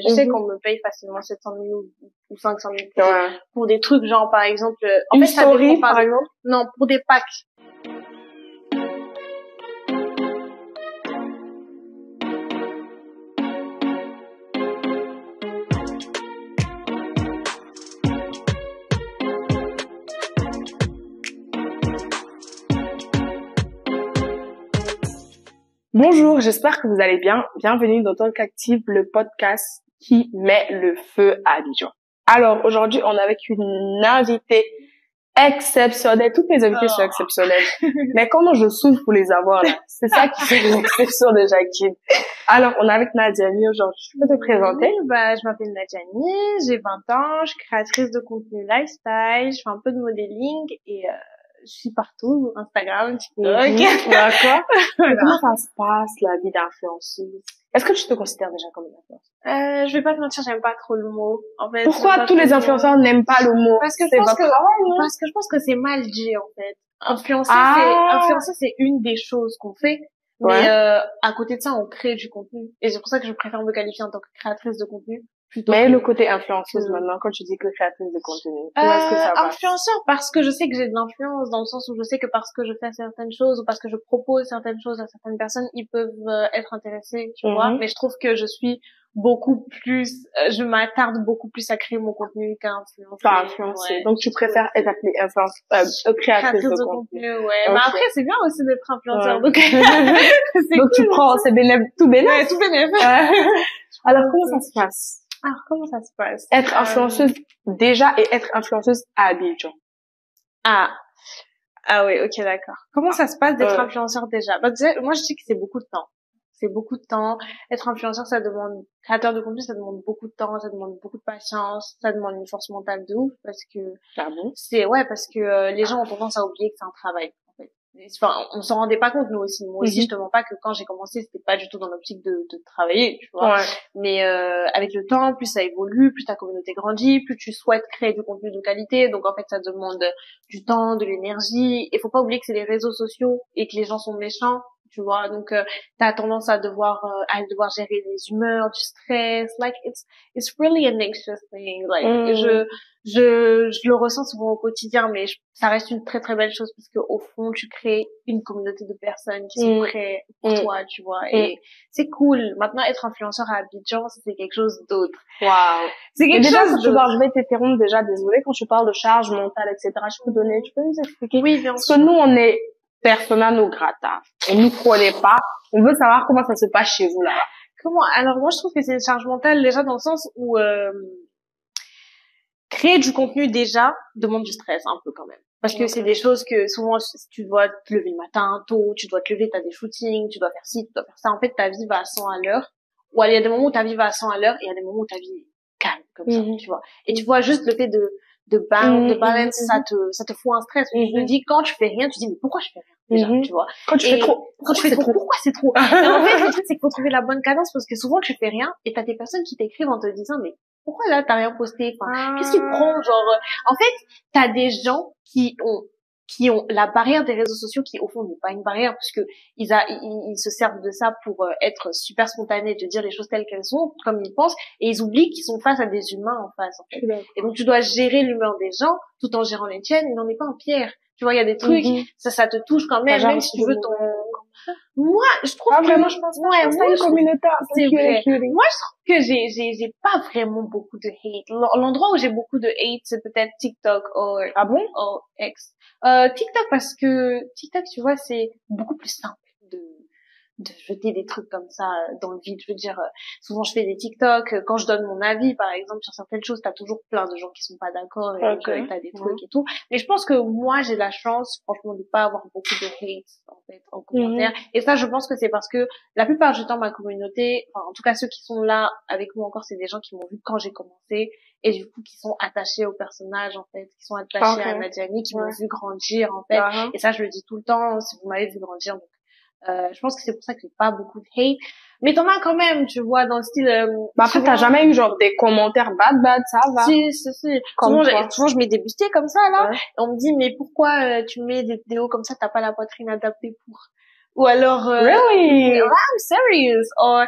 Je sais qu'on me paye facilement 700 000 ou 500 000 Ouais. pour des trucs genre, par exemple, en Une fait, ça story, dépend par exemple? Non, pour des packs. Bonjour, j'espère que vous allez bien. Bienvenue dans Talk Active, le podcast qui met le feu à Abidjan. Alors, aujourd'hui, on est avec une invitée exceptionnelle. Toutes mes invités sont exceptionnelles. Mais comment je souffre pour les avoir, là? C'est ça qui fait l'exception de Jacqueline. Alors, on est avec Nadiani aujourd'hui. Tu peux te présenter? Je m'appelle Nadiani, j'ai 20 ans, je suis créatrice de contenu lifestyle, je fais un peu de modeling et je suis partout, Instagram, TikTok. D'accord. Voilà. Comment ça se passe, la vie d'influenceuse? Est-ce que tu te considères déjà comme une influenceuse? Je vais pas te mentir, j'aime pas trop le mot. En fait, pourquoi tous les influenceurs n'aiment pas le mot? Parce que je pense que c'est mal dit, en fait. Influencer, c'est une des choses qu'on fait. Mais, à côté de ça, on crée du contenu. Et c'est pour ça que je préfère me qualifier en tant que créatrice de contenu. Mais le côté influenceuse maintenant, quand tu dis que créatrice de contenu, où est-ce que ça va? Influenceur parce que je sais que j'ai de l'influence, dans le sens où je sais que parce que je fais certaines choses ou parce que je propose certaines choses à certaines personnes, ils peuvent être intéressés, tu vois. Mais je trouve que je suis beaucoup plus, je m'attarde beaucoup plus à créer mon contenu qu'à influencer. Pas influencer. Donc tu préfères être appelée créatrice de contenu. Ouais. Okay. Mais après, c'est bien aussi d'être influenceur. Donc, donc tu prends, c'est tout bénéf. Ouais, tout bénéf. Alors comment ça se passe? Être influenceuse déjà et être influenceuse à Abidjan. Ah oui, ok, d'accord. Comment ça se passe d'être influenceur déjà? Déjà, moi je dis que c'est beaucoup de temps. C'est beaucoup de temps. Être influenceur, créateur de contenu, ça demande beaucoup de temps, ça demande beaucoup de patience, ça demande une force mentale de ouf parce que parce que les gens ont tendance à oublier que c'est un travail, en fait. Enfin, on s'en rendait pas compte, nous aussi. Moi aussi, je te mens pas que quand j'ai commencé, c'était pas du tout dans l'optique de travailler, tu vois. Ouais. Mais, avec le temps, plus ça évolue, plus ta communauté grandit, plus tu souhaites créer du contenu de qualité. Donc, en fait, ça demande du temps, de l'énergie. Et faut pas oublier que c'est les réseaux sociaux et que les gens sont méchants, tu vois. Donc, t'as tendance à devoir gérer les humeurs, du stress. Like, it's really an anxious thing. Like, je le ressens souvent au quotidien, mais ça reste une très très belle chose parce que au fond tu crées une communauté de personnes qui sont prêtes pour toi, tu vois, et c'est cool. Maintenant, être influenceur à Abidjan, c'est quelque chose d'autre. Waouh. C'est quelque chose d'autre. Je vais t'interrompre déjà, désolée, quand tu parles de charge mentale, etc., tu peux nous expliquer? Oui, bien sûr. Parce que nous, on est persona non grata. On nous connaît pas. On veut savoir comment ça se passe chez vous, là. Alors moi, je trouve que c'est une charge mentale déjà dans le sens où, créer du contenu déjà demande du stress un peu quand même. Parce que c'est des choses que souvent tu dois te lever le matin tôt, tu dois te lever, t'as des shootings, tu dois faire ci, tu dois faire ça. En fait, ta vie va à 100 à l'heure. Ou il y a des moments où ta vie va à 100 à l'heure et il y a des moments où ta vie est calme comme ça, tu vois. Et tu vois juste le fait de balance, ça te fout un stress. Tu te dis quand tu fais rien, tu te dis mais pourquoi je fais rien déjà, tu vois. Quand tu fais trop, pourquoi c'est trop. Et en fait, le truc c'est qu'il faut trouver la bonne cadence parce que souvent tu fais rien et t'as des personnes qui t'écrivent en te disant mais pourquoi là t'as rien posté, enfin qu'est-ce qui te prend, genre en fait t'as des gens qui ont la barrière des réseaux sociaux qui au fond n'est pas une barrière puisque ils se servent de ça pour être super spontanés, de dire les choses telles qu'elles sont comme ils pensent, et ils oublient qu'ils sont face à des humains en face, en fait. Et donc tu dois gérer l'humeur des gens tout en gérant les tiennes. Il n'en est pas en pierre, tu vois. Il y a des trucs, ça te touche quand même si tu veux ton... Moi, je trouve que vraiment, je pense communautaire. C'est vrai. Moi, je trouve que j'ai pas vraiment beaucoup de hate. L'endroit où j'ai beaucoup de hate, c'est peut-être TikTok ou X. TikTok parce que TikTok, tu vois, c'est beaucoup plus simple de jeter des trucs comme ça dans le vide. Je veux dire, souvent je fais des TikTok, quand je donne mon avis par exemple sur certaines choses, t'as toujours plein de gens qui sont pas d'accord et donc t'as des trucs et tout. Mais je pense que moi j'ai la chance franchement de pas avoir beaucoup de hate en fait en commentaire. Et ça, je pense que c'est parce que la plupart du temps ma communauté, enfin en tout cas ceux qui sont là avec moi encore, c'est des gens qui m'ont vu quand j'ai commencé et du coup qui sont attachés au personnage en fait, qui sont attachés à Nadiani, qui m'ont vu grandir en fait. Et ça je le dis tout le temps, si vous m'avez vu grandir, donc je pense que c'est pour ça que j'ai pas beaucoup de hate. Mais t'en as quand même, tu vois, dans le style... après, t'as jamais eu genre des commentaires bad, ça va? Si. Souvent, je mets des bustiers comme ça, là. Et on me dit, mais pourquoi tu mets des vidéos comme ça, t'as pas la poitrine adaptée pour... Ou alors, Really? I'm serious. Or,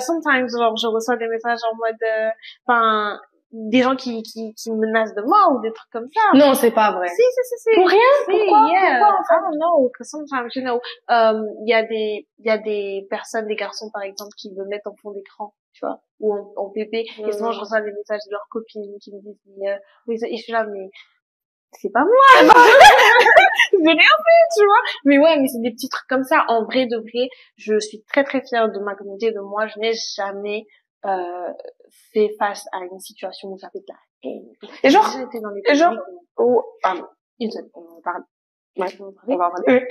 sometimes, genre, je reçois des messages en mode, enfin, des gens qui me menacent de mort ou des trucs comme ça. Non, c'est pas vrai. Si. Pour rien? Pourquoi? Yeah. Pourquoi, en fait? I don't know. Cause sometimes, you know, il y a des personnes, des garçons, par exemple, qui me mettent en fond d'écran, tu vois, ou en PP. Et souvent, je reçois des messages de leurs copines qui me disent, oui, et je suis là, mais c'est pas moi. J'ai rien fait, tu vois. Mais ouais, mais c'est des petits trucs comme ça. En vrai de vrai, je suis très très fière de ma communauté, de moi. Je n'ai jamais fait face à une situation où j'avais de la haine. Et genre, j'ai été dans les oh, pardon. Une seule, on va parler. Ouais, on va en parler.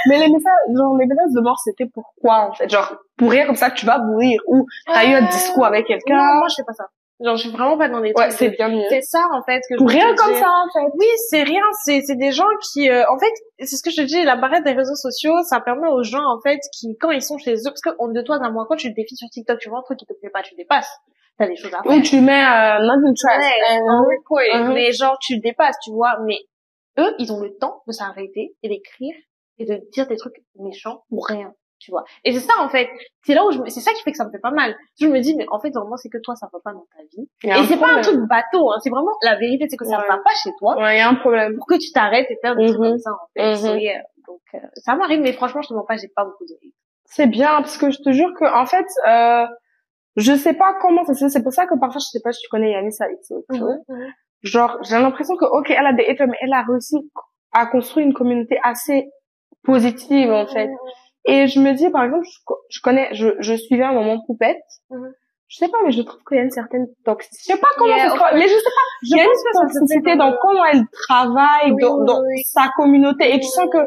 Mais les menaces de mort, c'était pourquoi, en fait? Genre, pour rien comme ça, tu vas mourir. Ou t'as eu un discours avec quelqu'un. Non, moi, je fais pas ça. Genre, je suis vraiment pas dans des trucs. Ouais, c'est bien mieux. C'est ça, en fait, que pour je rien comme ça, en fait. Oui, c'est rien. C'est des gens qui, en fait, c'est ce que je te dis, la barrière des réseaux sociaux, ça permet aux gens, en fait, qui, quand ils sont chez eux, parce que, de toi, d'un mois, quand tu te défies sur TikTok, tu vois un truc qui te plaît pas, tu dépasses. T'as des choses à faire. Ou tu mets, not interest. En record. Mais genre, tu dépasses, tu vois. Mais eux, ils ont le temps de s'arrêter et d'écrire et de dire des trucs méchants pour rien, tu vois. Et c'est ça, en fait. C'est là où c'est ça qui fait que ça me fait pas mal. Je me dis, mais en fait, vraiment, c'est que toi, ça va pas dans ta vie. Et c'est pas un truc bateau, hein. C'est vraiment, la vérité, c'est que ça va pas chez toi. Ouais, y a un problème. Pour que tu t'arrêtes et faire des trucs comme ça, en fait. Donc, ça m'arrive, mais franchement, je te mens pas, j'ai pas beaucoup de hate. C'est bien, parce que je te jure que, en fait, je sais pas comment ça se fait. C'est pour ça que parfois, je sais pas si tu connais Yanissa XO. Genre, j'ai l'impression que, ok, elle a des haters, mais elle a réussi à construire une communauté assez positive, en fait. Et je me dis, par exemple, je suivais un moment Poupette. Je sais pas, mais je trouve qu'il y a une certaine toxicité. Je sais pas comment ça se passe, mais je sais pas. Il y a une toxicité dans comment elle travaille, dans sa communauté. Et tu sens que,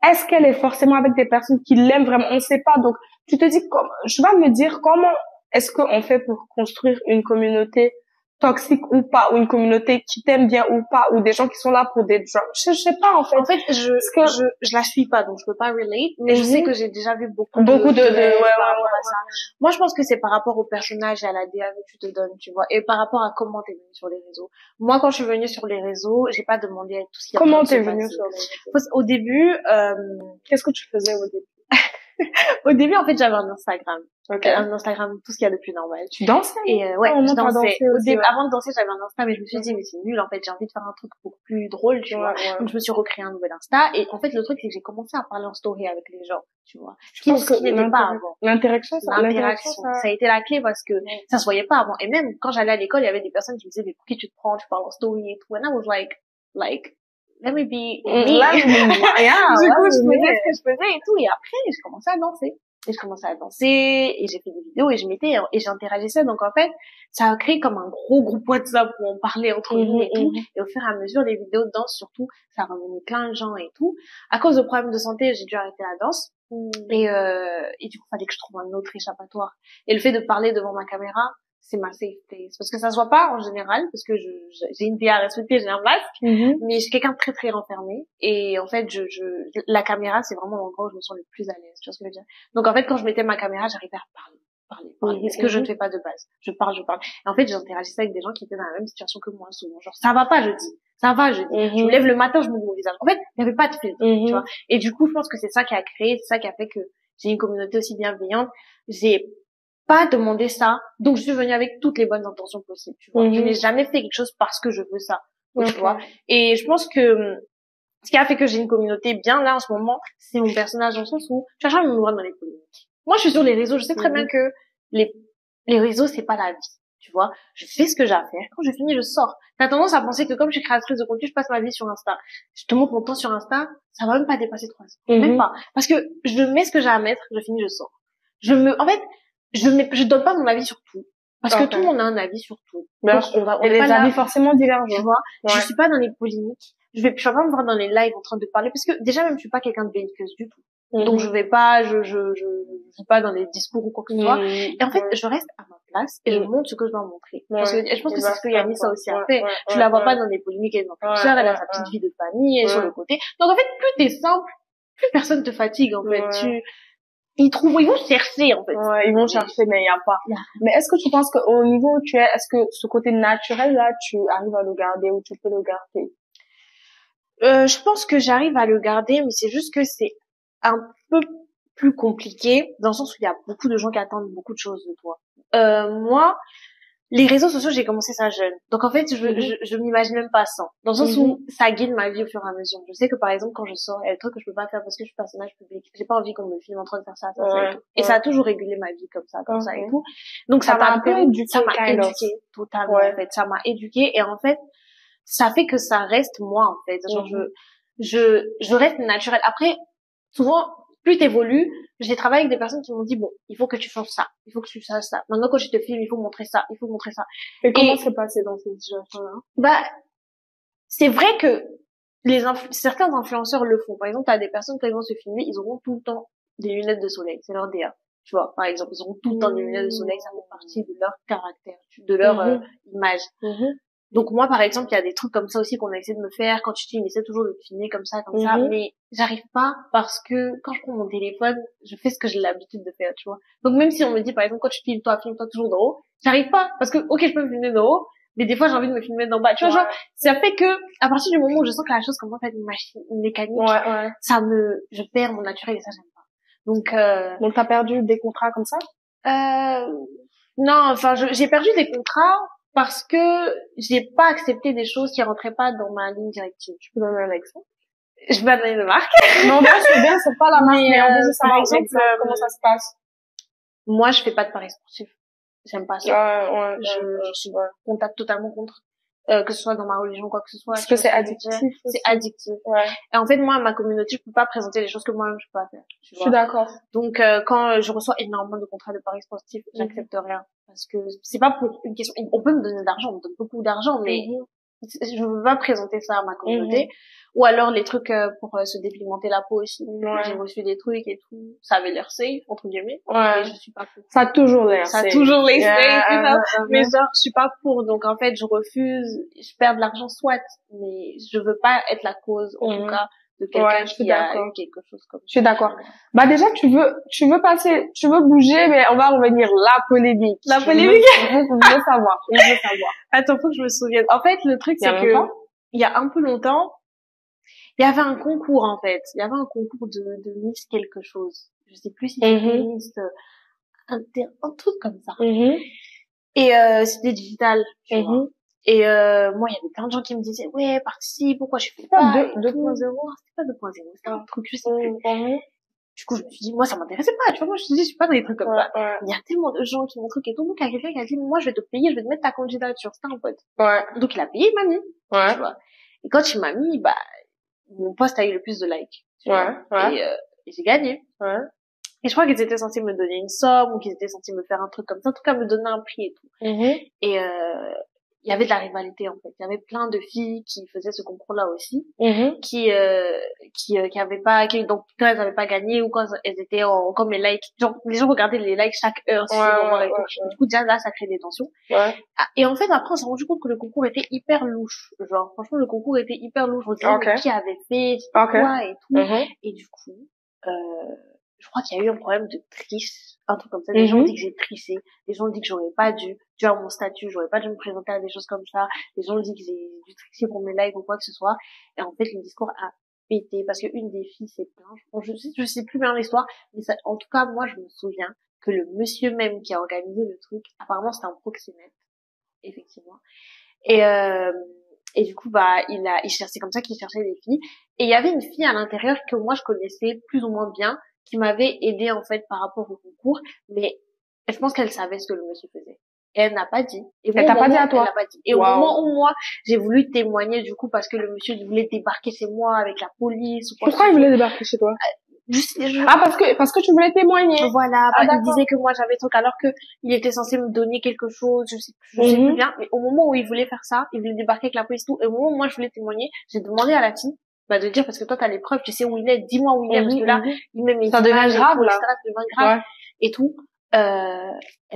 est-ce qu'elle est forcément avec des personnes qui l'aiment vraiment? On sait pas. Donc, tu te dis, je vais me dire, comment est-ce qu'on fait pour construire une communauté toxique ou pas, ou une communauté qui t'aime bien ou pas, ou des gens qui sont là pour des jobs. Je sais pas, en fait. En fait, je la suis pas, donc je peux pas relate, mais je sais que j'ai déjà vu beaucoup de ça. Moi, je pense que c'est par rapport au personnage et à la DA que tu te donnes, tu vois, et par rapport à comment t'es venu sur les réseaux. Moi, quand je suis venue sur les réseaux, j'ai pas demandé à tout ce qui Comment t'es venue sur les réseaux? Au début, qu'est-ce que tu faisais au début? Au début, en fait, j'avais un Instagram. Okay. Un Instagram, tout ce qu'il y a de plus normal. Tu dansais? Et ouais, je dansais. Ouais. Avant de danser, j'avais un Insta, mais je me suis dit, mais c'est nul, en fait, j'ai envie de faire un truc beaucoup plus drôle, tu vois. Donc, je me suis recréé un nouvel Insta. Et en fait, le truc, c'est que j'ai commencé à parler en story avec les gens, tu vois. Ce qui n'était pas avant. L'interaction, ça a été la clé parce que ça se voyait pas avant. Et même quand j'allais à l'école, il y avait des personnes qui me disaient, mais pour qui tu te prends, tu parles en story et tout. And I was like, let me be me. Du coup, je faisais ce que je faisais et tout. Et après, j'ai commencé à danser. Et j'ai fait des vidéos et j'interagissais. Donc, en fait, ça a créé comme un gros groupe WhatsApp où on parlait entre nous et tout. Et au fur et à mesure, les vidéos de danse, surtout, ça ramenait plein de gens et tout. À cause de problèmes de santé, j'ai dû arrêter la danse. Et du coup, fallait que je trouve un autre échappatoire. Et le fait de parler devant ma caméra, c'est ma safe place. Parce que ça se voit pas en général, parce que j'ai une vie à respecter, j'ai un masque, mais je suis quelqu'un de très très renfermé. Et en fait, la caméra, c'est vraiment l'endroit où je me sens le plus à l'aise. Tu vois ce que je veux dire? Donc en fait, quand je mettais ma caméra, j'arrivais à parler. Ce que je ne fais pas de base. Je parle. Et en fait, j'interagissais avec des gens qui étaient dans la même situation que moi, souvent. Genre, ça va pas, je dis. Ça va, je dis. Je me lève le matin, je me dis mon visage. En fait, il n'y avait pas de filtre, tu vois. Et du coup, je pense que c'est ça qui a créé, c'est ça qui a fait que j'ai une communauté aussi bienveillante. J'ai pas demandé ça, donc je suis venue avec toutes les bonnes intentions possibles, tu vois. Je n'ai jamais fait quelque chose parce que je veux ça, tu vois. Et je pense que ce qui a fait que j'ai une communauté bien là en ce moment, c'est mon personnage dans le sens où tu vas jamais me voir dans les polémiques. Moi, je suis sur les réseaux, je sais très bien que les réseaux, c'est pas la vie, tu vois. Je fais ce que j'ai à faire. Quand je finis, je sors. T'as tendance à penser que comme je suis créatrice de contenu, je passe ma vie sur Insta. Je te montre mon temps sur Insta, ça va même pas dépasser 3 heures. Même pas. Parce que je mets ce que j'ai à mettre, je finis, je sors. En fait, je donne pas mon avis sur tout. Parce que tout le monde a un avis sur tout. Et les avis forcément divergents. Tu vois. Je suis pas dans les polémiques. Je vais pas me voir dans les lives en train de parler parce que déjà même je suis pas quelqu'un de belliqueuse du tout. Donc je vais pas, je suis pas dans les discours ou quoi que ce soit. Et en fait, je reste à ma place et je montre ce que je dois montrer. Et je pense que c'est ce que Yanissa aussi a fait. Tu la vois pas dans les polémiques avec son professeur, elle a sa petite vie de famille et sur le côté. Donc en fait, plus t'es simple, plus personne te fatigue en fait. Ils vont chercher, en fait. Ouais, ils vont chercher, mais il y a pas. Mais est-ce que tu penses qu'au niveau où tu es, est-ce que ce côté naturel, là, tu arrives à le garder ou tu peux le garder? Je pense que j'arrive à le garder, mais c'est juste que c'est un peu plus compliqué, dans le sens où il y a beaucoup de gens qui attendent beaucoup de choses de toi. Moi, les réseaux sociaux, j'ai commencé ça jeune. Donc en fait, je m'imagine même pas sans. Dans le sens où ça guide ma vie au fur et à mesure. Je sais que par exemple, quand je sors, il y a des trucs que je peux pas faire parce que je suis personnage public. J'ai pas envie qu'on me filme en train de faire ça et tout. Et ça a toujours régulé ma vie comme ça et tout. Donc ça m'a éduqué totalement en fait. Ça m'a éduqué et en fait, ça fait que ça reste moi en fait. Genre je reste naturelle. Après, souvent, plus t'évolues, j'ai travaillé avec des personnes qui m'ont dit bon, il faut que tu changes ça, il faut que tu fasses ça. Maintenant quand je te filme, il faut montrer ça, il faut montrer ça. Et comment c'est passé dans cette situation-là? Bah, c'est vrai que certains influenceurs le font. Par exemple, t'as des personnes quand ils vont se filmer, ils auront tout le temps des lunettes de soleil, c'est leur DA. Tu vois, par exemple, ils auront tout le temps des lunettes de soleil, ça fait partie de leur caractère, de leur image. Donc moi, par exemple, il y a des trucs comme ça aussi qu'on a essayé de me faire. Quand tu filmes, essaie toujours de te filmer comme ça, mais j'arrive pas parce que quand je prends mon téléphone, je fais ce que j'ai l'habitude de faire, tu vois. Donc même si on me dit, par exemple, quand tu filmes, filme-toi toujours d'en haut, j'arrive pas parce que, ok, je peux me filmer d'en haut, mais des fois j'ai envie de me filmer d'en bas. Tu vois, genre, ça fait que à partir du moment où je sens que la chose commence à être une machine, une mécanique, je perds mon naturel et ça j'aime pas. Donc t'as perdu des contrats comme ça? Non, enfin, j'ai perdu des contrats parce que j'ai pas accepté des choses qui rentraient pas dans ma ligne directive. Tu peux donner un exemple? Je vais pas donner de marque. Non, c'est bien, c'est pas la marque, mais on veut par exemple, comment ça se passe. Moi, je fais pas de paris sportifs. J'aime pas ça. Je suis contact totalement contre. Que ce soit dans ma religion, quoi que ce soit. Parce que c'est addictif. C'est addictif. Et en fait, moi, ma communauté, je peux pas présenter les choses que moi-même je peux pas faire. Je suis d'accord. Donc, quand je reçois énormément de contrats de paris sportifs, j'accepte rien. Parce que c'est pas pour une question, on peut me donner de l'argent, on me donne beaucoup d'argent, mais je veux pas présenter ça à ma communauté. Ou alors les trucs pour se dépigmenter la peau aussi. J'ai reçu des trucs et tout. Ça avait l'air safe, entre guillemets. Mais je suis pas pour. Ça a toujours l'air safe. Ça a toujours l'air safe, mais genre, je suis pas pour. Donc en fait, je refuse. Je perds de l'argent soit, mais je veux pas être la cause, en tout cas, de quelqu'un qui a eu quelque chose comme ça. Je suis d'accord. Bah déjà, tu veux bouger, mais on va revenir. La polémique. La polémique. Je veux savoir. Attends, faut que je me souvienne. En fait, le truc, c'est que, il y a un peu longtemps, il y avait un concours, en fait. Il y avait un concours de Miss quelque chose. Je sais plus si c'était Miss, un truc comme ça. Et, c'était digital, tu vois. Et moi, il y avait plein de gens qui me disaient, ouais, participe, pourquoi je fais pas 2.0? C'était pas 2.0, c'était un truc, je sais plus. Du coup, je me suis dit, moi, ça m'intéressait pas, tu vois, moi, je suis pas dans les trucs comme ça. Il y a tellement de gens qui m'ont truc et tout. Donc, il y a quelqu'un qui a dit, moi, je vais te payer, je vais te mettre ta candidature. C'était un pote. Donc, il a payé, il m'a mis. Tu vois. Et quand il m'a mis, bah, mon post a eu le plus de likes. Tu vois. Et j'ai gagné. Et je crois qu'ils étaient censés me donner une somme, ou qu'ils étaient censés me faire un truc comme ça. En tout cas, me donner un prix et tout. Et, il y avait de la rivalité, en fait. Il y avait plein de filles qui faisaient ce concours-là aussi, qui avaient pas, donc, quand elles avaient pas gagné, ou quand elles étaient comme les likes, genre, les gens regardaient les likes chaque heure, Du coup, déjà, là, ça crée des tensions. Et en fait, après, on s'est rendu compte que le concours était hyper louche. Genre, franchement, le concours était hyper louche. On disait, mais qui avait fait, quoi, et tout. Et du coup, je crois qu'il y a eu un problème de triche, un truc comme ça. Des gens ont dit que j'ai triché, des gens ont dit que j'aurais pas dû à mon statut, j'aurais pas dû me présenter à des choses comme ça, des gens ont dit que j'ai dû tricher pour mes likes ou quoi que ce soit. Et en fait, le discours a pété parce que une des filles s'est plainte. Bon, je sais plus bien l'histoire, mais ça, en tout cas, moi, je me souviens que le monsieur même qui a organisé le truc, apparemment, c'était un proxénète, effectivement. Et du coup, bah, c'est comme ça qu'il cherchait des filles. Et il y avait une fille à l'intérieur que moi, je connaissais plus ou moins bien, qui m'avait aidé en fait par rapport au concours, mais je pense qu'elle savait ce que le monsieur faisait. Et elle n'a pas dit. Et elle t'a pas dit à toi? Elle n'a pas dit. Et au moment où moi, j'ai voulu témoigner du coup parce que le monsieur voulait débarquer chez moi avec la police ou quoi. Pourquoi il voulait débarquer chez toi? Parce que tu voulais témoigner. Voilà, il disait que moi j'avais truc alors que il était censé me donner quelque chose, je sais plus bien, mais au moment où il voulait faire ça, il voulait débarquer avec la police tout, et au moment où moi je voulais témoigner, j'ai demandé à la fille de dire parce que toi t'as les preuves, tu sais où il est, dis-moi où il est parce que là il met mes ça devient grave là, ça devient grave et tout. Elle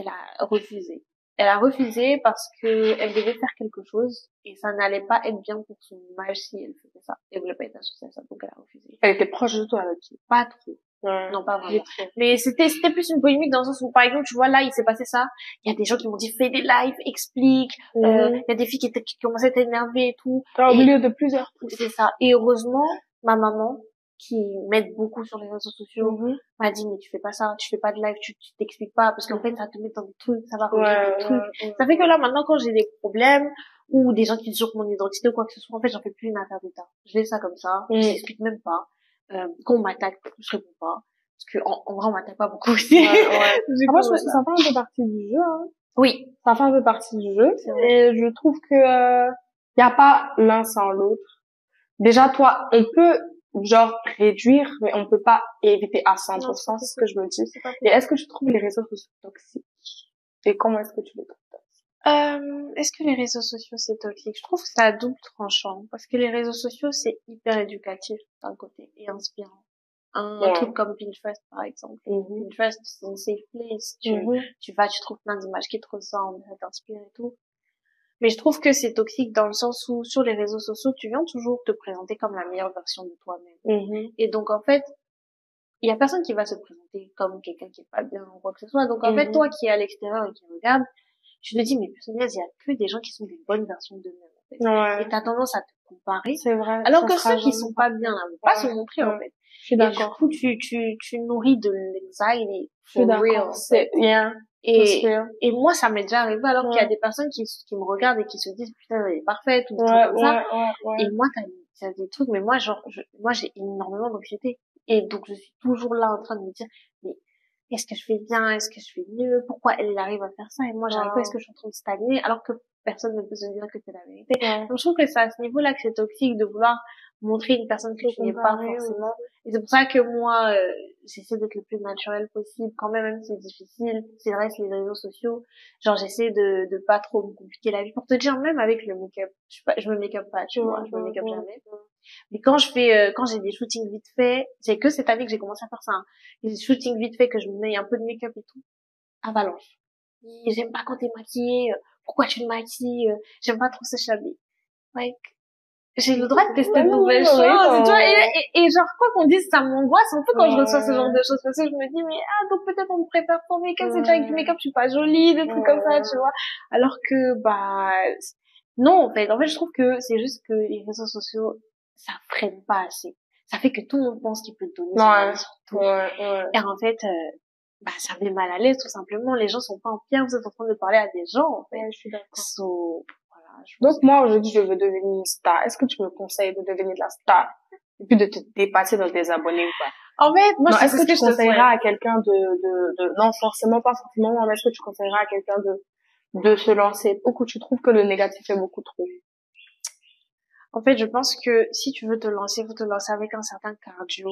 a refusé. Elle a refusé parce que elle devait faire quelque chose et ça n'allait pas être bien pour son image si elle faisait ça. Elle voulait pas être associée à ça, donc elle a refusé. Elle était proche de toi là-dessus? Pas trop. Ouais. Non, pas vraiment. Mais c'était plus une polémique dans le sens où, par exemple, tu vois, là, il s'est passé ça. Il y a des gens qui m'ont dit, fais des lives, explique. Il y a des filles qui commençaient à t'énerver et tout. Au milieu de plusieurs. C'est ça. Et heureusement, ma maman, qui m'aide beaucoup sur les réseaux sociaux, m'a dit, mais tu fais pas ça, tu fais pas de live, tu t'expliques pas, parce qu'en fait, ça te met dans des trucs, ça va revenir des trucs. Ça fait que là, maintenant, quand j'ai des problèmes, ou des gens qui usurpent mon identité ou quoi que ce soit, en fait, j'en fais plus une affaire d'état. Je laisse ça comme ça, je t'explique même pas. Quand on m'attaque, je réponds pas. Parce que, en vrai, on m'attaque pas beaucoup aussi. Moi, je pense que ça fait un peu partie du jeu, hein. Oui. Ça fait un peu partie du jeu. Et je trouve que, y a pas l'un sans l'autre. Déjà, toi, on peut, genre, réduire, mais on peut pas éviter à 100%, c'est ce que je me dis. Et est-ce que tu trouves les réseaux sociaux toxiques? Et comment est-ce que tu les trouves toxiques? Est-ce que les réseaux sociaux c'est toxique? Je trouve que c'est à double tranchant. Parce que les réseaux sociaux c'est hyper éducatif d'un côté et inspirant. Un truc comme Pinterest par exemple. Pinterest c'est une safe place. Tu vas, tu trouves plein d'images qui te ressemblent, ça t'inspire et tout. Mais je trouve que c'est toxique dans le sens où sur les réseaux sociaux tu viens toujours te présenter comme la meilleure version de toi-même. Et donc en fait, il y a personne qui va se présenter comme quelqu'un qui est pas bien ou quoi que ce soit. Donc en fait, toi qui es à l'extérieur et qui regarde, je te dis, mais punaise, il y a que des gens qui sont des bonnes versions d'eux-mêmes, en fait. Et t'as tendance à te comparer. C'est vrai. Alors que ceux qui sont pas bien, là, vont pas se montrer, en fait. Je suis d'accord. Et du coup, tu nourris de l'anxiety. Je suis d'accord. C'est bien. Et moi, ça m'est déjà arrivé alors qu'il y a des personnes qui me regardent et qui se disent, putain, elle est parfaite, ou des trucs comme ça. Et moi, t'as des trucs, mais moi, genre, moi, j'ai énormément d'anxiété. Et donc, je suis toujours là en train de me dire, mais est-ce que je fais bien? Est-ce que je fais mieux? Pourquoi elle arrive à faire ça? Et moi, j'arrive pas. Est-ce que je suis en train de stagner? Alors que personne ne peut se dire que c'est la vérité. Donc, je trouve que c'est à ce niveau-là que c'est toxique de vouloir montrer une personne que tu n'es pas forcément. Et c'est pour ça que moi, j'essaie d'être le plus naturel possible. Quand même si c'est difficile, c'est vrai, c'est les réseaux sociaux. Genre, j'essaie de pas trop me compliquer la vie. Pour te dire, même avec le make-up, je me make-up pas, tu vois, je me make-up jamais. Mais quand j'ai des shootings vite fait, c'est que cette année que j'ai commencé à faire ça, hein. Des shootings vite fait que je me mets un peu de make-up et tout. Avalanche. Et j'aime pas quand t'es maquillée, pourquoi tu te maquilles, j'aime pas trop s'échapper. Like, j'ai le droit de tester de nouvelles choses, tu vois, et genre, quoi qu'on dise, ça m'angoisse un peu quand je reçois ce genre de choses, parce que je me dis, mais, donc peut-être on me prépare pour le make-up, c'est déjà avec du make-up, je suis pas jolie, des trucs comme ça, tu vois. Alors que, non, en fait, je trouve que c'est juste que les réseaux sociaux, ça freine pas assez. Ça fait que tout le monde pense qu'il peut te donner tout. Et en fait, ça met mal à l'aise, tout simplement. Les gens sont pas en pierre, vous êtes en train de parler à des gens, en fait. Je suis d'accord. Voilà, donc, moi, aujourd'hui, je veux devenir une star. Est-ce que tu me conseilles de devenir la star? Et puis de te dépasser dans tes abonnés ou pas? En fait, moi, est-ce que tu conseilleras à quelqu'un non, forcément, pas forcément, mais est-ce que tu conseilleras à quelqu'un de se lancer? Ou que tu trouves que le négatif est beaucoup trop? En fait, je pense que si tu veux te lancer, faut te lancer avec un certain cardio.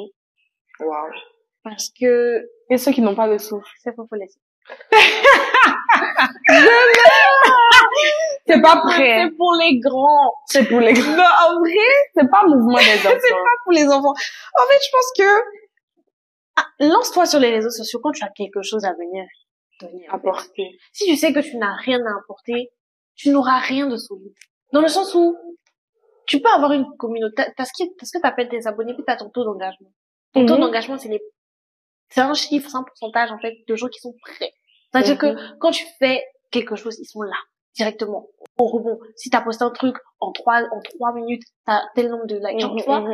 Wow. Parce que... Et ceux qui n'ont pas de souffle. C'est faut laisser. C'est pas prêt. C'est pour les grands. C'est pour les grands. Non, en vrai, c'est pas mouvement des enfants. C'est pas pour les enfants. En fait, je pense que lance-toi sur les réseaux sociaux quand tu as quelque chose à venir apporter. Si tu sais que tu n'as rien à apporter, tu n'auras rien de solide. Dans le sens où tu peux avoir une communauté, t'as ce que t'appelles tes abonnés, puis t'as ton taux d'engagement. Ton taux d'engagement, c'est un chiffre, c'est un pourcentage, en fait, de gens qui sont prêts. C'est-à-dire que quand tu fais quelque chose, ils sont là, directement, au rebond. Si t'as posté un truc, en 3 minutes, t'as tel nombre de likes, genre, tu vois.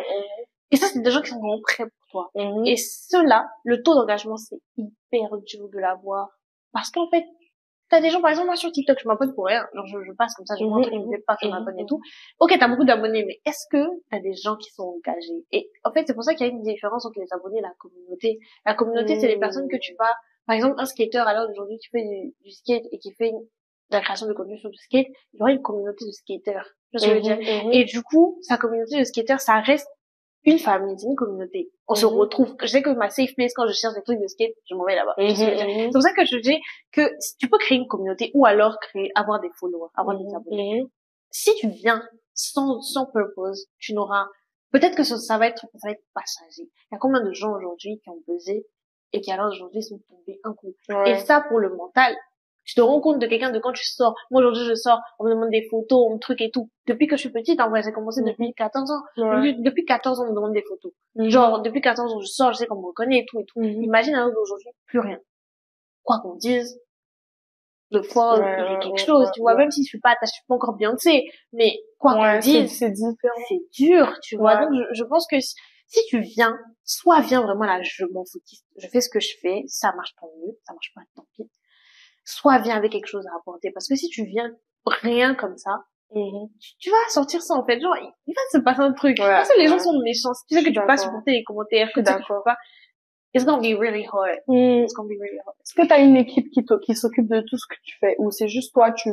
Et ça, c'est des gens qui sont vraiment prêts pour toi. Et ceux-là, le taux d'engagement, c'est hyper dur de l'avoir. Parce qu'en fait, t'as des gens, par exemple, moi, sur TikTok, je m'abonne pour rien. Genre, je passe comme ça, je montre, il me plaît pas, je m'abonne et tout. Ok, t'as beaucoup d'abonnés, mais est-ce que t'as des gens qui sont engagés? Et, en fait, c'est pour ça qu'il y a une différence entre les abonnés et la communauté. La communauté, c'est les personnes que tu vas, par exemple, un skater, à l'heure d'aujourd'hui, qui fait du skate et qui fait de la création de contenu sur du skate, il y aura une communauté de skaters. Tu vois ce que je veux dire? Et du coup, sa communauté de skaters, ça reste une famille, c'est une communauté. On se retrouve. Je sais que ma safe place, quand je cherche des trucs de skate, je m'en vais là-bas. C'est pour ça que je dis que tu peux créer une communauté ou alors avoir des followers, avoir des abonnés. Si tu viens sans purpose, tu n'auras, peut-être que ça va être passager. Il y a combien de gens aujourd'hui qui ont buzzé et qui alors aujourd'hui sont tombés un coup. Et ça, pour le mental, Tu te rends compte de quelqu'un de quand tu sors. Moi, aujourd'hui, je sors, on me demande des photos, un truc et tout. Depuis que je suis petite, en vrai, j'ai commencé depuis 14 ans. Ouais. Depuis 14 ans, on me demande des photos. Genre, depuis 14 ans, je sors, je sais qu'on me reconnaît et tout et tout. Imagine un autre d'aujourd'hui, plus rien. Quoi qu'on dise, de fois, il y a quelque chose, tu vois, même si je suis pas encore Beyoncé, mais quoi qu'on dise, c'est différent. C'est dur, tu vois. Donc, je pense que si tu viens, soit viens vraiment là, je m'en foutiste. Je fais ce que je fais, ça marche tant mieux, ça marche pas, tant pis. Soit viens avec quelque chose à apporter. Parce que si tu viens rien comme ça, tu vas sortir ça, en fait. Genre, il va se passer un truc. Parce que les gens sont méchants. Si tu sais que tu peux pas supporter les commentaires, que tu sais que tu peux pas, it's gonna be really hard. It's gonna be really hard. Est-ce que t'as une équipe qui s'occupe de tout ce que tu fais? Ou c'est juste toi, tu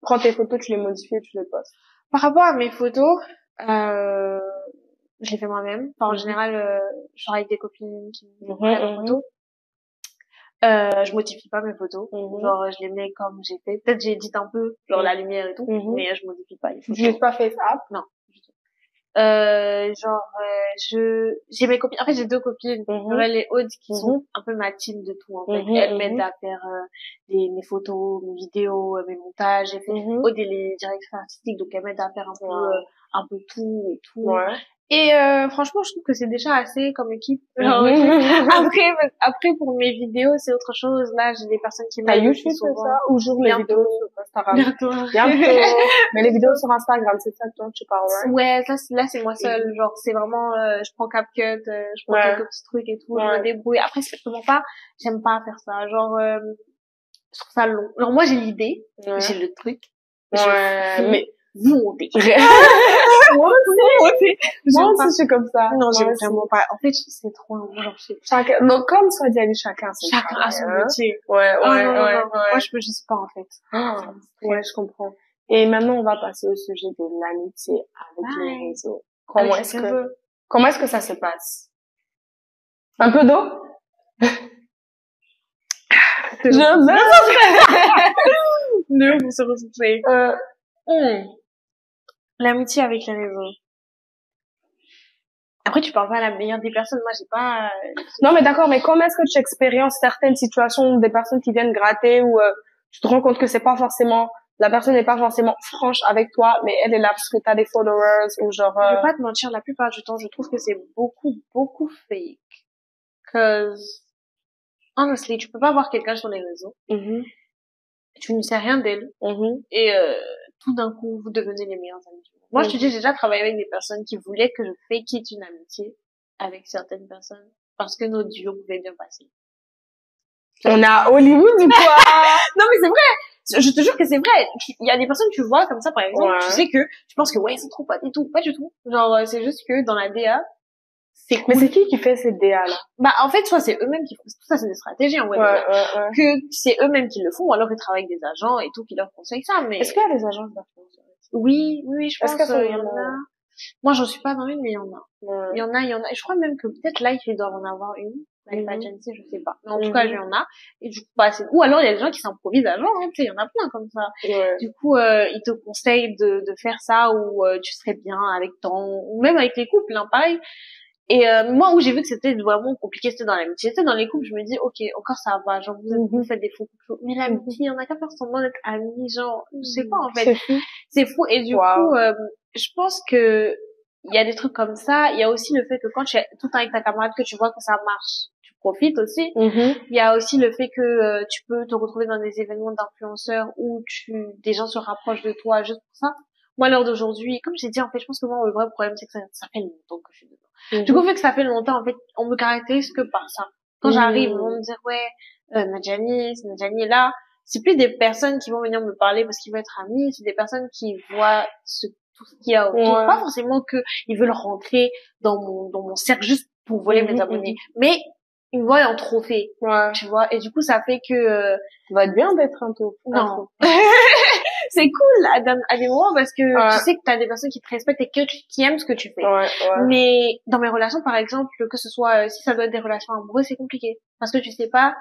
prends tes photos, tu les modifies et tu les postes? Par rapport à mes photos, je les fais moi-même. Enfin, en général, je travaille avec des copines qui me prennent leurs photos. Je modifie pas mes photos. Genre, je les mets comme j'ai fait. Peut-être j'édite un peu, genre la lumière et tout, mais je modifie pas les photos. Tu n'utilises pas FaceApp? Non. J'ai mes copines. En fait, j'ai deux copines. Les Aude qui sont un peu ma team de tout, en fait. Elles m'aident à faire, mes photos, mes vidéos, mes montages. J'ai fait, Aude, elle est directrice artistique, donc elle m'aide à faire un peu tout et tout. Et franchement, je trouve que c'est déjà assez comme équipe. Après pour mes vidéos, c'est autre chose. Là, j'ai des personnes qui m'aident. YouTube, c'est ça? Ou jour les vidéos sur Instagram? Bientôt. Mais les vidéos sur Instagram, c'est ça dont tu parles, ouais? Ouais, là, c'est moi seule. Genre, c'est vraiment, je prends CapCut, je prends quelques petits trucs et tout, je me débrouille. Après, c'est vraiment pas, j'aime pas faire ça. Genre, je trouve ça long. Genre, moi, j'ai l'idée, j'ai le truc. Mais, monter. Moi aussi, je suis comme ça. Non, j'aime vraiment pas. En fait, c'est trop long. Donc, comme ça dit, chacun a son métier. Ouais. Moi, je peux juste pas, en fait. Ouais, je comprends. Et maintenant, on va passer au sujet de l'amitié avec les réseaux. Comment est-ce que ça se passe? Un peu d'eau? Je meurs pour se ressourcer. L'amitié avec les réseaux. Après, tu parles pas à la meilleure des personnes. Moi, j'ai pas... Non, mais d'accord, mais comment est-ce que tu expériences certaines situations, des personnes qui viennent gratter ou tu te rends compte que c'est pas forcément... La personne n'est pas forcément franche avec toi, mais elle est là parce que t'as des followers ou genre... Je vais pas te mentir, la plupart du temps, je trouve que c'est beaucoup fake. Cause, honestly, tu peux pas voir quelqu'un sur les réseaux. Tu ne sais rien d'elle. Et tout d'un coup, vous devenez les meilleurs amis. Moi, je te dis, j'ai déjà travaillé avec des personnes qui voulaient que je fake it une amitié avec certaines personnes parce que nos duos pouvaient bien passer. On a Hollywood ou quoi? Non, mais c'est vrai. Je te jure que c'est vrai. Il y a des personnes que tu vois comme ça, par exemple, tu sais que tu penses que ouais, c'est trop potes et tout. Pas du tout. Genre, c'est juste que dans la DA, c'est cool. Mais c'est qui fait cette DA là? Bah, en fait, soit c'est eux-mêmes qui font tout ça, c'est des stratégies en vrai. Que c'est eux-mêmes qui le font, ou alors ils travaillent avec des agents et tout qui leur conseillent ça. Mais est-ce qu'il y a des agences d'influence? Oui, je pense qu'il y en a. Moi, j'en suis pas dans une, mais il y en a. Il y en a. Et je crois même que peut-être Life, il doit en avoir une. Life Agency, je sais pas. Mais en tout cas, il y en a. Et du coup, bah, ou alors, il y a des gens qui s'improvisent agents, hein, tu sais, il y en a plein comme ça. Du coup, ils te conseillent de faire ça, ou tu serais bien avec ou même avec les couples, hein, pareil. Et moi, où j'ai vu que c'était vraiment compliqué, c'était dans l'amitié. C'était dans les couples, je me dis, ok, encore ça va, genre vous faites des faux couples. Mais l'amitié, il y en a qu'à faire semblant d'être amis, genre, je sais pas en fait. C'est fou. Et du coup, je pense que il y a des trucs comme ça. Il y a aussi le fait que quand tu es tout le temps avec ta camarade, que tu vois que ça marche, tu profites aussi. Il y a aussi le fait que tu peux te retrouver dans des événements d'influenceurs où des gens se rapprochent de toi juste pour ça. Moi, à l'heure d'aujourd'hui, comme j'ai dit, en fait, je pense que moi, le vrai problème, c'est que ça fait longtemps que je suis dedans. Du coup, vu que ça fait longtemps, en fait, on me caractérise que par ça. Quand j'arrive, ils vont me dire, ouais, Nadjani est là. C'est plus des personnes qui vont venir me parler parce qu'ils veulent être amis, c'est des personnes qui voient tout ce qu'il y a autour. Pas forcément que ils veulent rentrer dans mon cercle juste pour voler mes abonnés. Mais, ils me voient en trophée. Tu vois. Et du coup, ça fait que, ça va être bien d'être un trophée. Non. C'est cool à des moments parce que tu sais que t'as des personnes qui te respectent et qui aiment ce que tu fais. Mais dans mes relations, par exemple, que ce soit si ça doit être des relations amoureuses, c'est compliqué parce que tu sais pas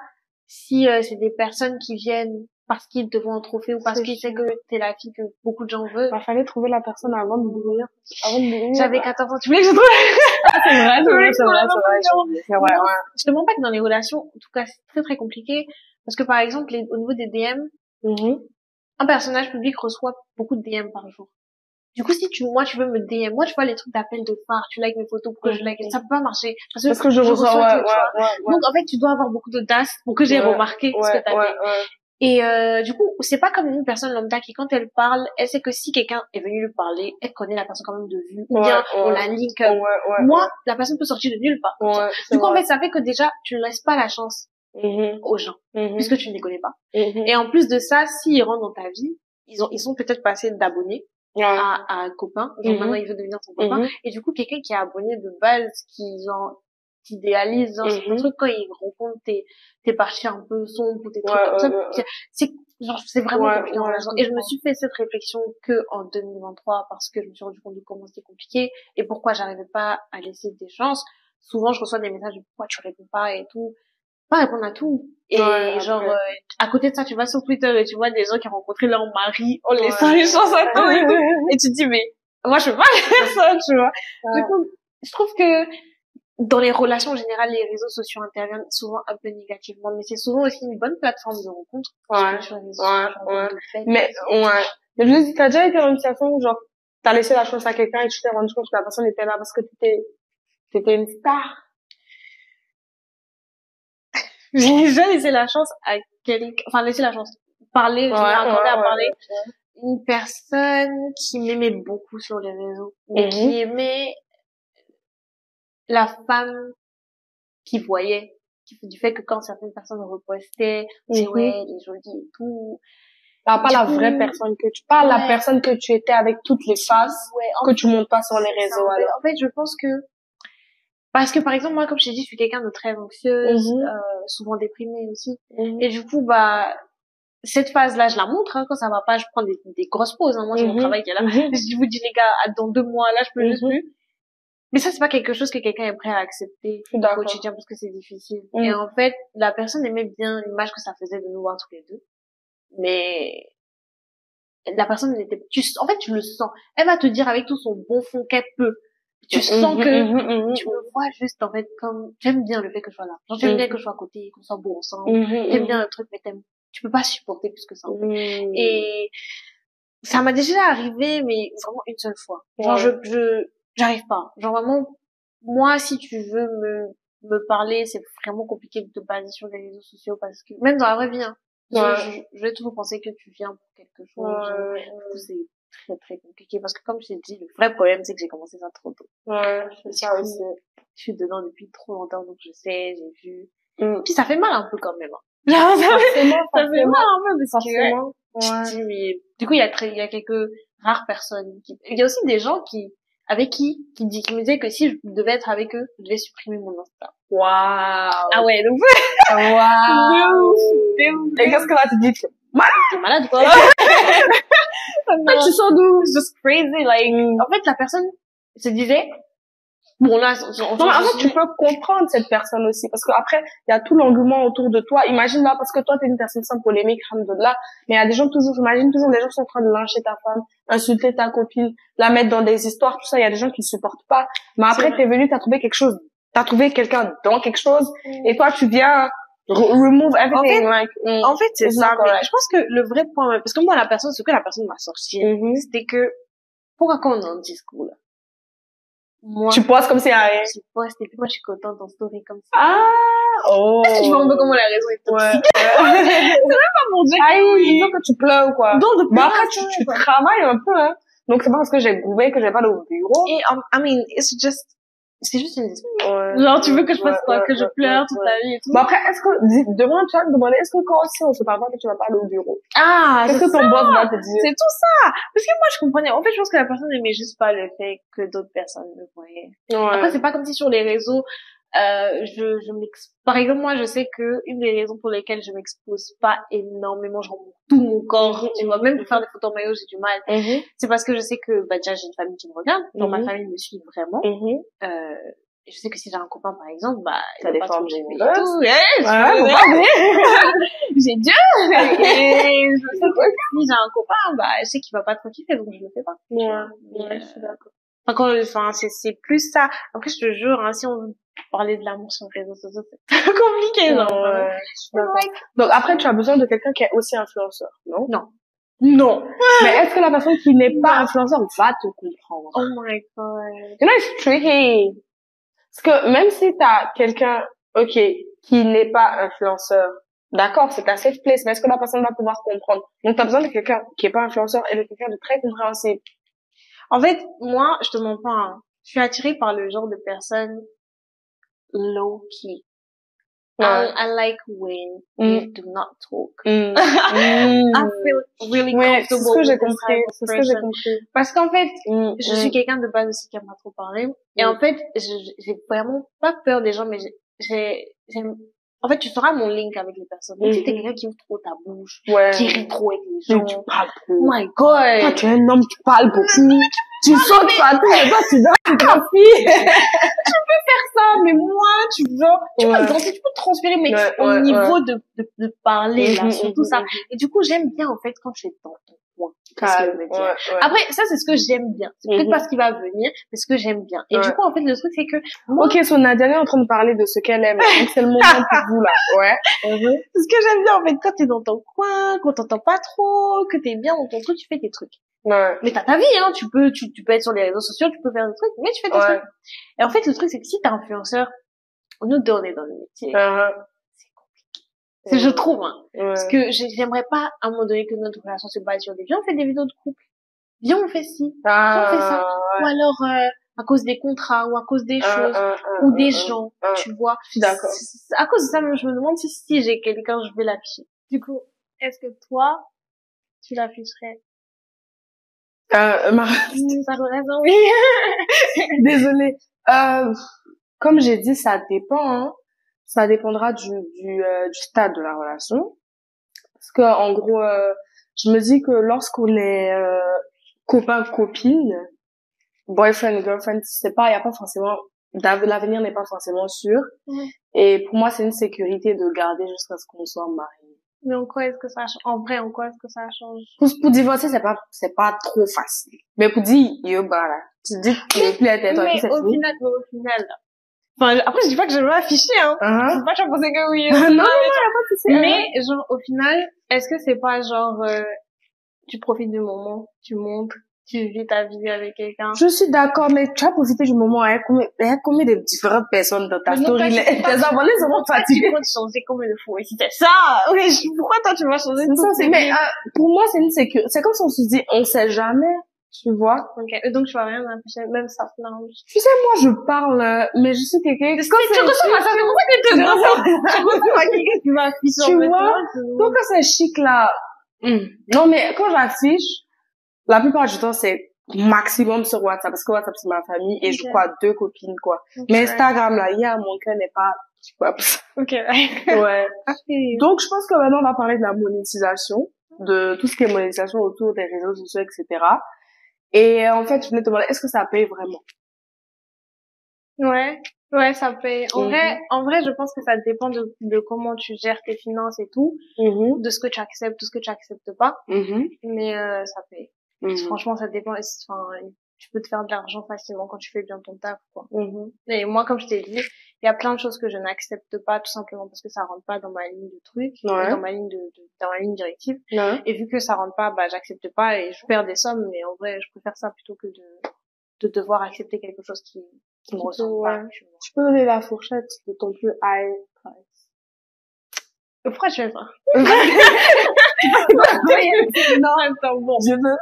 si c'est des personnes qui viennent parce qu'ils te voient en trophée ou parce qu'ils savent que t'es la fille que beaucoup de gens veulent. Bah, fallait trouver la personne avant de mourir. J'avais 14 ans. Tu voulais que je trouve? C'est vrai. Je te mens pas que dans les relations, en tout cas, c'est très très compliqué Parce que par exemple, au niveau des DM, un personnage public reçoit beaucoup de DM par jour. Du coup, si moi, tu veux me DM, moi, tu vois, les trucs d'appel de phare, tu likes mes photos pour que je like, ça peut pas marcher. Parce que je reçois, ouais. Donc, en fait, tu dois avoir beaucoup d'audace pour que j'ai remarqué ce que t'as fait. Et du coup, c'est pas comme une personne lambda qui, quand elle parle, elle sait que si quelqu'un est venu lui parler, elle connaît la personne quand même de vue, ou bien on la link. Moi, la personne peut sortir de nulle part. Du coup, en fait, ça fait que déjà, tu ne laisses pas la chance aux gens, puisque tu ne les connais pas. Et en plus de ça, s'ils rentrent dans ta vie, ils sont peut-être passés d'abonnés à un copain, genre maintenant il veut devenir ton copain, et du coup, quelqu'un qui est abonné de base, qui idéalise un truc, quand il rencontre tes parties un peu sombres ou tes trucs comme ça, c'est vraiment compliqué en relation. Et je me suis fait cette réflexion que en 2023 parce que je me suis rendu compte de comment c'était compliqué et pourquoi j'arrivais pas à laisser des chances. Souvent, je reçois des messages de pourquoi tu réponds pas et tout. Pas répondre à tout. Et à côté de ça, tu vas sur Twitter et tu vois des gens qui ont rencontré leur mari en laissant les chances à tout et tout. Et tu te dis, mais moi, je peux pas faire ça, tu vois. Du coup, je trouve que dans les relations en général, les réseaux sociaux interviennent souvent un peu négativement, mais c'est souvent aussi une bonne plateforme de rencontre. Mais je me dis, t'as déjà été dans une situation où, genre, t'as laissé la chance à quelqu'un et tu t'es rendu compte que la personne était là parce que t'étais une star? J'ai déjà laissé la chance à quelqu'un, enfin, laissé la chance. Parler, je m'ai accordé à parler. Une personne qui m'aimait beaucoup sur les réseaux. Mais qui aimait la femme qui voyait, du fait que quand certaines personnes repostaient, c'est ouais, elle est jolie et tout. Pas la vraie personne que tu parles, la personne que tu étais avec toutes les faces, que tu montes pas sur les réseaux. En fait, je pense que, parce que par exemple, moi, comme je t'ai dit, je suis quelqu'un de très anxieuse, souvent déprimée aussi. Et du coup, cette phase-là, je la montre, quand ça va pas, je prends des grosses pauses, moi, j'ai mon travail qui est là. Je vous dis, les gars, dans 2 mois, là, je peux juste plus. Mais ça, c'est pas quelque chose que quelqu'un est prêt à accepter au quotidien parce que c'est difficile. Et en fait, la personne aimait bien l'image que ça faisait de nous voir tous les deux. Mais la personne en fait, tu le sens. Elle va te dire avec tout son bon fond qu'elle peut. Tu sens que tu me vois juste, en fait, comme, j'aime bien le fait que je sois là. Genre, j'aime bien que je sois à côté, qu'on soit beau ensemble. J'aime bien le truc, mais tu peux pas supporter plus que ça, en fait. Et ça m'a déjà arrivé, mais vraiment une seule fois. Genre, j'arrive pas. Genre, vraiment, moi, si tu veux me parler, c'est vraiment compliqué de te baser sur les réseaux sociaux parce que, même dans la vraie vie, je vais toujours penser que tu viens pour quelque chose. Du coup, c'est très, très compliqué parce que, comme je t'ai dit, le vrai problème, c'est que j'ai commencé ça trop tôt. C'est ça aussi. Je suis dedans depuis trop longtemps, donc je sais, j'ai vu. Puis ça fait mal un peu quand même. Ça fait mal un peu, mais forcément. Je dis, mais, du coup, il y a quelques rares personnes il y a aussi des gens avec qui me disaient que si je devais être avec eux, je devais supprimer mon Insta. Waouh. Ah ouais, donc. Waouh. Et qu'est-ce que là, tu dis? T'es malade, quoi. Tu sens d'où? Just crazy, like. En fait, la personne se disait, bon, là, non, mais en fait, tu peux comprendre cette personne aussi, parce que après, il y a tout l'engouement autour de toi. Imagine là, parce que toi, t'es une personne sans polémique, alhamdoulilah, mais il y a des gens j'imagine toujours des gens qui sont en train de lyncher ta femme, insulter ta copine, la mettre dans des histoires, tout ça, il y a des gens qui supportent pas. Mais après, t'es venu, t'as trouvé quelque chose, t'as trouvé quelqu'un dans quelque chose, et toi, tu viens remove everything. En fait, c'est ça. Mais je pense que le vrai point, parce que moi, ce que la personne m'a sorti, c'était que, pourquoi quand on est en discours, là? Moi, tu poses comme si rien. Je poste et puis moi je suis contente en story comme ça. Est-ce que tu vois un peu comment la raison est toxique? C'est même pas mon Dieu. Il faut que tu pleures ou quoi. Donc, après tu travailles un peu, hein. Donc c'est pas parce que j'ai goûté que j'ai pas au bureau. Et I mean, c'est juste une dispute. Genre tu veux que je fasse quoi? Que je pleure toute la vie et tout. Bon après, est-ce que demain tu vas te demander est-ce que quand aussi on se parle pas que tu vas pas aller au bureau? Qu'est-ce que ton boss va te dire? C'est tout ça. Parce que moi je comprenais. En fait, je pense que la personne aimait juste pas le fait que d'autres personnes le voyaient. Après, c'est pas comme si sur les réseaux par exemple, moi, je sais que une des raisons pour lesquelles je m'expose pas énormément, je montre tout mon corps, tu vois, même pour faire des photos en maillot, j'ai du mal. C'est parce que je sais que, déjà, j'ai une famille qui me regarde, donc ma famille me suit vraiment. Je sais que si j'ai un copain, par exemple, ça il va pas trop j'ai m'aimer et tout. J'ai Dieu! Et je sais que si j'ai un copain, je sais qu'il va pas trop kiffer, donc je le fais pas. Je suis d'accord. Enfin, c'est plus ça. Après, je te jure, si on parler de l'amour sur les réseaux sociaux, c'est compliqué, genre. Ouais, je suis d'accord. Donc après, tu as besoin de quelqu'un qui est aussi influenceur, non? Non. Non. Mais est-ce que la personne qui n'est pas influenceur va te comprendre? Oh my god. You know, it's tricky. Parce que même si t'as quelqu'un, ok, qui n'est pas influenceur, d'accord, c'est ta safe place, mais est-ce que la personne va pouvoir comprendre? Donc t'as besoin de quelqu'un qui est pas influenceur et de quelqu'un de très compréhensible. En fait, moi, je te mens pas, hein. Je suis attirée par le genre de personne low-key. I like when you do not talk. I feel really comfortable. C'est ce que j'ai compris. C'est ce que j'ai compris. Parce qu'en fait, je suis quelqu'un de base aussi qui aime pas trop parler. Et en fait, j'ai vraiment pas peur des gens, mais en fait, tu feras mon link avec les personnes. Donc, si t'es quelqu'un qui ouvre trop ta bouche, qui rit trop avec les gens. Tu parles trop. Oh my god. Toi, tu es un homme, tu parles beaucoup. Tu sautes partout, et toi, tu danses, tu transpires. Tu peux faire ça, mais moi, tu peux danser, tu peux transpirer, mais au niveau de parler, là, sur tout ça. Et du coup, j'aime bien, en fait, quand tu es dans ton coin. Après, ça, c'est ce que j'aime bien. C'est peut-être pas ce qui va venir, mais ce que j'aime bien. Et du coup, en fait, le truc, c'est que moi... Ok, so Nadia est en train de parler de ce qu'elle aime. Donc, c'est le moment pour vous, là. Ouais. Ce que j'aime bien, en fait, quand t'es dans ton coin, qu'on t'entend pas trop, que t'es bien dans ton truc, tu fais tes trucs. Mais t'as ta vie, hein. Tu peux être sur les réseaux sociaux, tu peux faire des trucs, mais tu fais tes trucs. Et en fait, le truc, c'est que si t'es influenceur, nous deux, on est dans le métier. C'est compliqué. Je trouve, hein. Parce que j'aimerais pas, à un moment donné, que notre relation se base sur des, viens, on fait des vidéos de couple. Viens, on fait ci. Viens, on fait ça. Ou alors, à cause des contrats, ou à cause des choses, ou des gens, tu vois. Je suis d'accord. À cause de ça, je me demande si j'ai quelqu'un, je vais l'afficher. Du coup, est-ce que toi, tu l'afficherais? Ça oui. Désolée. Comme j'ai dit, ça dépend, hein. Ça dépendra du stade de la relation. Parce que, en gros, je me dis que lorsqu'on est, copain, copine, boyfriend, girlfriend, c'est pas, y a pas forcément, l'avenir n'est pas forcément sûr. Et pour moi, c'est une sécurité de garder jusqu'à ce qu'on soit mariés. Mais en quoi est-ce que ça change? En vrai, en quoi est-ce que ça change? Pour divorcer, c'est pas trop facile. Mais pour dire, là, tu dis que plus être toi, mais au final, enfin, après, je dis pas que je vais m'afficher, hein. Faut pas que penser que oui. Non, mais, genre, au final, est-ce que c'est pas genre, tu profites du moment, tu montres, tu vis ta vie avec quelqu'un? Je suis d'accord, mais tu as profité du moment, combien de différentes personnes dans ta story, tes abonnés seront fatigués. Tu comptes changer combien de fois? Si c'est ça, pourquoi toi tu vas changer tout ça? Mais, pour moi, c'est une sécurité. C'est comme si on se dit, on sait jamais. Tu vois? Ok. Donc, tu vas rien m'afficher, même ça flange. Tu sais, moi, je parle, mais je suis quelqu'un... Tu ressembles à ça, comment ça que tu ressembles à quelqu'un qui va afficher? Tu vois? Donc, quand c'est chic, là, non, mais quand j'affiche, la plupart du temps, c'est maximum sur WhatsApp, parce que WhatsApp, c'est ma famille, et je crois 2 copines, quoi. Mais Instagram, là, mon cœur n'est pas, tu vois, Ok. Ouais. Donc, je pense que maintenant, on va parler de la monétisation, de tout ce qui est monétisation autour des réseaux sociaux, etc. Et en fait, je voulais te demander, est-ce que ça paye vraiment? Ouais, ça paye. En vrai, je pense que ça dépend de comment tu gères tes finances et tout, de ce que tu acceptes, tout ce que tu acceptes pas. Mais ça paye. Franchement, ça dépend. Enfin, tu peux te faire de l'argent facilement quand tu fais bien ton taf, quoi. Et moi, comme je t'ai dit, il y a plein de choses que je n'accepte pas, tout simplement parce que ça rentre pas dans ma ligne de truc, dans ma ligne dans ma ligne directive. Et vu que ça rentre pas, bah, j'accepte pas et je perds des sommes, mais en vrai, je préfère ça plutôt que de devoir accepter quelque chose qui me ressemble pas. Tu peux donner la fourchette de ton plus high price. Pourquoi tu fais ça? Non, attends, bon. Je veux.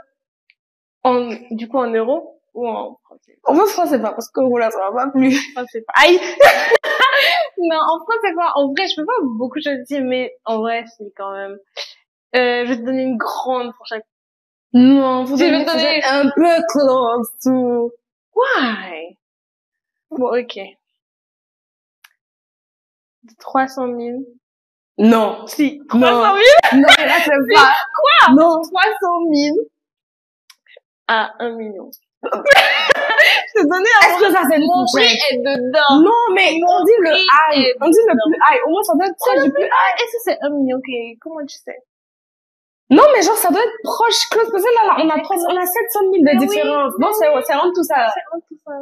Du coup, en euros? Ou en français? En français pas, parce qu'en gros, là, ça va pas plus. Français pas. Aïe! Non, en français pas. En vrai, je peux pas beaucoup choisir, mais en vrai, c'est quand même, je vais te donner une grande fourchette. Non, faut donner un peu close to. Why? Bon, ok. 300 000. Non. Si. 300 000? Non, mais là, c'est pas. Quoi? Non. 300 000 à 1 million. Je te donnais un Est-ce que ça, c'est une fourchette? est dedans. Non, mais on dit le high. On dit le plus high. Au moins, ça doit être proche du plus high. Est-ce que c'est 1 million? Comment tu sais? Non, mais genre, ça doit être proche, close. Parce que là, on a 700 000 de différence. Non, c'est entre tout ça. C'est entre tout ça.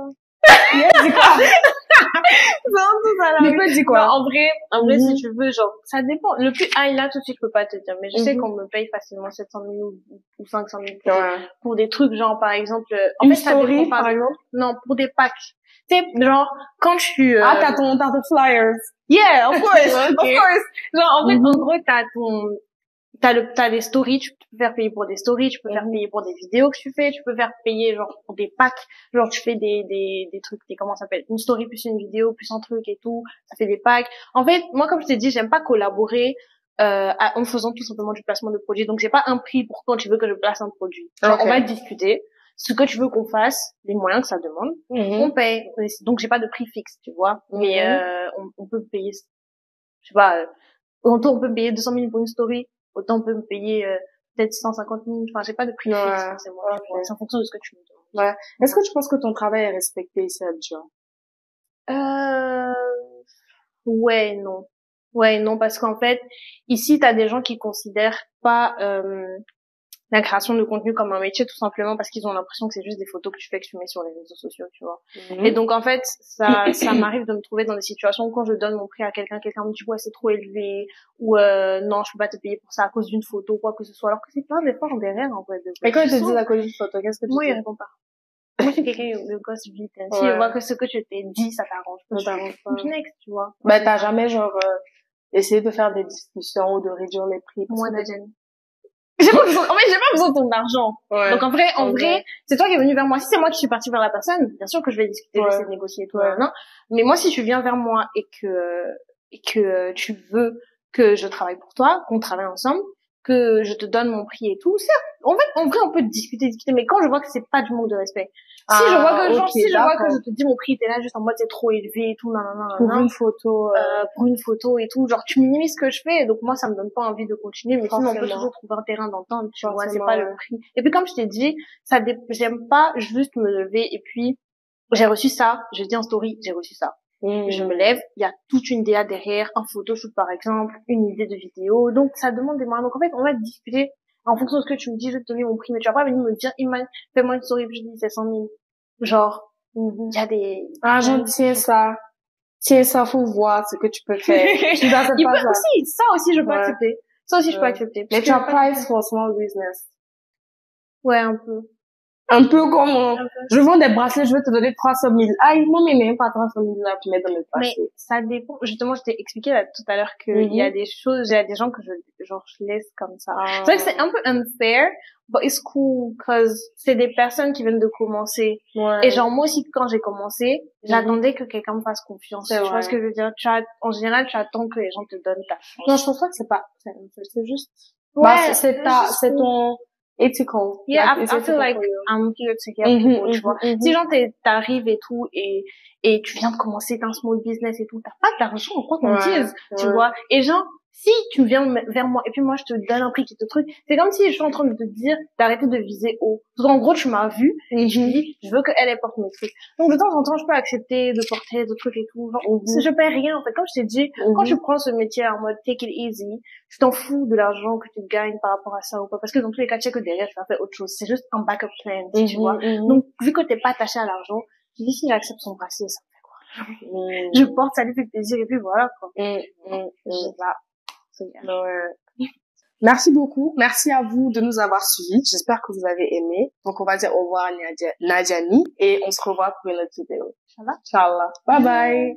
Il a dit quoi? Non, tout ça là. Il peut dire quoi? Non, en vrai, si tu veux, genre, ça dépend. Le plus high là, tout de suite, je peux pas te dire. Mais je sais qu'on me paye facilement 700 000 ou 500 000 pour des trucs, genre, par exemple, en fait, ça dépend, par exemple? Non, pour des packs. Tu sais, genre, quand je suis, t'as tes flyers. Yeah, of course. Okay. Of course. Genre, en fait, en gros, t'as les stories, tu peux faire payer pour des stories, tu peux faire payer pour des vidéos que tu fais, tu peux faire payer, genre, pour des packs, genre, tu fais des trucs, comment ça s'appelle, une story plus une vidéo plus un truc et tout, ça fait des packs. En fait, moi, comme je t'ai dit, j'aime pas collaborer, en faisant tout simplement du placement de produits. Donc, j'ai pas un prix pour quand tu veux que je place un produit. Genre, on va discuter. Ce que tu veux qu'on fasse, les moyens que ça demande, on paye. Donc, j'ai pas de prix fixe, tu vois. Mais, on peut payer, je sais pas, autant on peut payer 200 000 pour une story, autant on peut me payer peut-être 150 000. Enfin, j'ai pas de prix fixe forcément. C'est en fonction de ce que tu me demandes. Ouais. Est-ce que tu penses que ton travail est respecté ici à Abidjan? Ouais, non. Ouais, non, parce qu'en fait, ici, t'as des gens qui considèrent pas la création de contenu comme un métier, tout simplement parce qu'ils ont l'impression que c'est juste des photos que tu mets sur les réseaux sociaux, tu vois. Et donc, en fait, ça m'arrive de me trouver dans des situations où quand je donne mon prix à quelqu'un me dit, ouais, c'est trop élevé, ou non, je peux pas te payer pour ça à cause d'une photo, quoi que ce soit, alors que c'est plein d'efforts derrière, en fait. Et quand ils te disent à cause d'une photo, qu'est-ce que tu dis? Moi, il répond pas. Moi, je suis quelqu'un de gosse vite. Si je vois que ce que je t'ai dit, ça t'arrange pas. Next, tu vois. Bah, t'as jamais, genre, essayé de faire des discussions ou de réduire les prix? Moi, Nadjane. J'ai pas besoin de ton argent. Ouais. Donc, en vrai, c'est toi qui es venu vers moi. Si c'est moi qui suis partie vers la personne, bien sûr que je vais discuter, j'essaie de négocier et tout, non. Mais moi, si tu viens vers moi et que tu veux que je travaille pour toi, qu'on travaille ensemble, que je te donne mon prix et tout, certes, en vrai, on peut discuter, mais quand je vois que c'est pas du manque de respect. Si je vois que, je te dis mon prix, t'es là juste en mode c'est trop élevé et tout, pour une photo et tout, genre tu minimises ce que je fais, donc moi ça me donne pas envie de continuer, mais sinon on peut toujours trouver un terrain d'entente, tu vois, c'est pas le prix. Et puis comme je t'ai dit, j'aime pas juste me lever et puis j'ai reçu ça, je dis en story, j'ai reçu ça. Je me lève, il y a toute une DA derrière, un photoshoot par exemple, une idée de vidéo, donc ça demande des moyens. Donc en fait, on va discuter en fonction de ce que tu me dis, je vais te donner mon prix, mais tu vas pas venir me dire, Iman, fais-moi une story, puis je dis 700 000. Genre, il y a des... Ah, j'en tiens ça, faut voir ce que tu peux faire. Ça aussi, je peux accepter. Ça aussi, je peux accepter. Mais tu as price for small business. Ouais, un peu. Un peu comment? Je vends des bracelets, je vais te donner 300 000. Ah, moi, mais même pas 300 000 là, tu mets dans mes bracelets. Mais ça dépend. Justement, je t'ai expliqué là, tout à l'heure qu'il y a des choses, il y a des gens que je laisse comme ça. C'est vrai que c'est un peu unfair, but it's cool, cause c'est des personnes qui viennent de commencer. Et genre, moi aussi, quand j'ai commencé, j'attendais que quelqu'un me fasse confiance. Tu vois ce que je veux dire? En général, tu attends que les gens te donnent ta chance. Non, je pense pas que c'est juste, c'est ton, ethical. Yeah, I feel like I'm here to help people, tu vois. Si genre t'arrives et tout et tu viens de commencer un small business et tout, t'as pas d'argent, quoi qu'on dise, tu vois. Et genre, si tu viens vers moi et puis moi je te donne un prix qui te truc, c'est comme si je suis en train de te dire d'arrêter de viser haut. Parce qu'en gros, tu m'as vu et je me dis, je veux qu'elle porte mes trucs. Donc de temps en temps, je peux accepter de porter des trucs et tout. Genre, je paie rien en fait. Comme je t'ai dit, quand tu prends ce métier en mode take it easy, tu t'en fous de l'argent que tu gagnes par rapport à ça ou pas. Parce que dans tous les cas, tu sais que derrière, tu vas faire autre chose. C'est juste un backup plan, tu vois. Donc, vu que t'es pas attaché à l'argent, je dis si j'accepte son bracelet, ça me fait quoi? Je porte, ça lui fait plaisir et puis voilà, quoi. Merci beaucoup. Merci à vous de nous avoir suivis. J'espère que vous avez aimé. Donc, on va dire au revoir à Nadjani et on se revoit pour une autre vidéo. Inch'Allah. Inch'Allah. Bye bye.